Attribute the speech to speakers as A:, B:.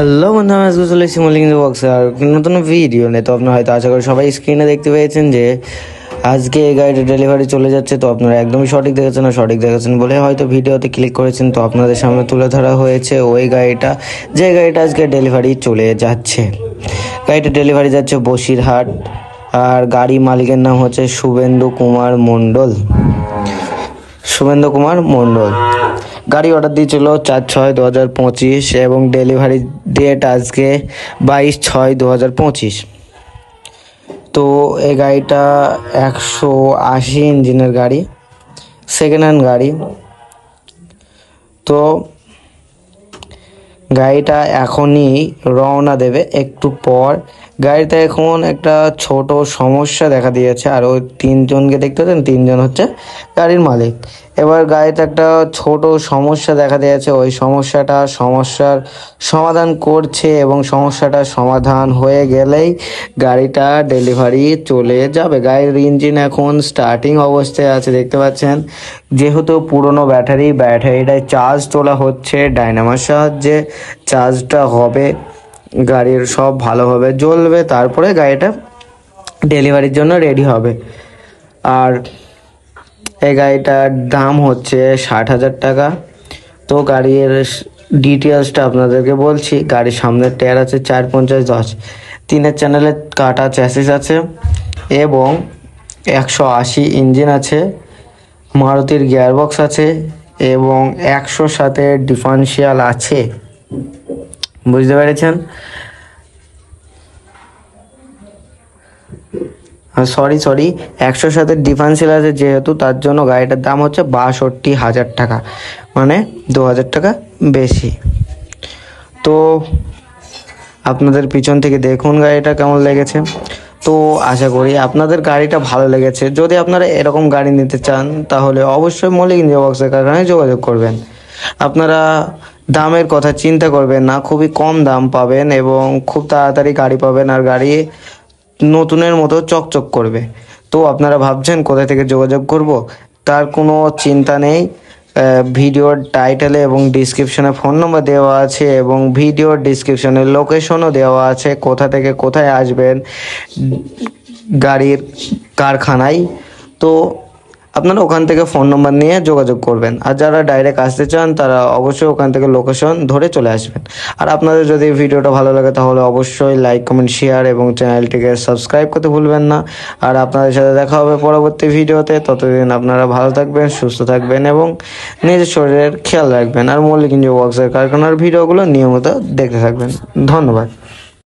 A: Hello বন্ধু, আমি আজকে চলে এসেছি মল্লিক বক্সে আর নতুন ভিডিও নেই। তো আপনারা হয়তো আশা করি সবাই স্ক্রিনে দেখতে পেয়েছেন যে আজকে এই গাড়িটা ডেলিভারি চলে যাচ্ছে। তো আপনারা একদমই সঠিক দেখেছেন বলে হয়তো ভিডিওতে ক্লিক করেছেন। তো আপনাদের সামনে তুলে ধরা হয়েছে ওই গাড়িটা, যে গাড়িটা আজকে ডেলিভারি চলে যাচ্ছে। গাড়িটা ডেলিভারি যাচ্ছে বসিরহাট, আর গাড়ি মালিকের নাম হচ্ছে শুভেন্দু কুমার মণ্ডল। গাড়ি অর্ডার দিয়েছিল 4/6/2025 এবং ডেলিভারি ডেট আজকে 22/6/2025। তো এই গাড়িটা 180 ইঞ্জিনের গাড়ি, সেকেন্ড হ্যান্ড গাড়ি। তো গাড়িটা এখনই রওনা দেবে একটু পর। গাড়িতে এখন একটা ছোট সমস্যা দেখা দিয়েছে, আর ওই তিনজনকে দেখতে পাচ্ছেন, তিনজন হচ্ছে গাড়ির মালিক। এবার গাড়িতে একটা ছোট সমস্যা দেখা দিয়েছে, ওই সমস্যার সমাধান করছে এবং সমস্যাটা সমাধান হয়ে গেলেই গাড়িটা ডেলিভারি চলে যাবে। গাড়ির ইঞ্জিন এখন স্টার্টিং অবস্থায় আছে দেখতে পাচ্ছেন। যেহেতু পুরনো ব্যাটারিটায় চার্জ তোলা হচ্ছে, ডাইনামার সাহায্যে চার্জটা হবে, গাড়ির সব ভালোভাবে জ্বলবে, তারপরে গাড়িটা ডেলিভারির জন্য রেডি হবে। আর এই গাড়িটার দাম হচ্ছে 60,000 টাকা। তো গাড়ির ডিটেলসটা আপনাদেরকে বলছি। গাড়ির সামনের টায়ার আছে 4/50/10, 3 চ্যানেলের কাটা চ্যাসিস আছে এবং 180 ইঞ্জিন আছে, মারুতির গিয়ারবক্স আছে এবং 100 ডিফারেন্সিয়াল আছে। বুঝতে পেরেছেন? সরি 100 ডিফারেন্সিয়াল আছে যেহেতু, তার জন্য গাড়িটার দাম হচ্ছে 62,000 টাকা, মানে 2,000 টাকা বেশি। তো আপনাদের পিছন থেকে দেখুন গাড়িটা কেমন লেগেছে। তো আশা করি আপনাদের গাড়িটা ভালো লেগেছে। যদি আপনারা এরকম গাড়ি নিতে চান তাহলে অবশ্যই মল্লিক বক্সের কারখানায় যোগাযোগ করবেন। আপনারা দামের কথা চিন্তা করবেন না, খুবই কম দাম পাবেন এবং খুব তাড়াতাড়ি গাড়ি পাবেন, আর গাড়ি নতুনের মতো চকচক করবে। তো আপনারা ভাবছেন কোথা থেকে যোগাযোগ করব, তার কোনো চিন্তা নেই। ভিডিওর টাইটেলে এবং ডিসক্রিপশনে ফোন নম্বর দেওয়া আছে এবং ভিডিওর ডিসক্রিপশনে লোকেশনও দেওয়া আছে, কোথা থেকে কোথায় আসবেন গাড়ির কারখানায়। তো আপনারা ওখান থেকে ফোন নম্বর নিয়ে যোগাযোগ করবেন, আর যারা ডাইরেক্ট আসতে চান তারা অবশ্যই ওখান থেকে লোকেশন ধরে চলে আসবেন। আর আপনাদের যদি ভিডিওটা ভালো লাগে তাহলে অবশ্যই লাইক, কমেন্ট, শেয়ার এবং চ্যানেলটিকে সাবস্ক্রাইব করতে ভুলবেন না। আর আপনাদের সাথে দেখা হবে পরবর্তী ভিডিওতে। ততদিন আপনারা ভালো থাকবেন, সুস্থ থাকবেন এবং নিজের শরীরের খেয়াল রাখবেন। আর মল্লিক বক্সের কারখানার ভিডিওগুলো নিয়মিত দেখতে থাকবেন। ধন্যবাদ।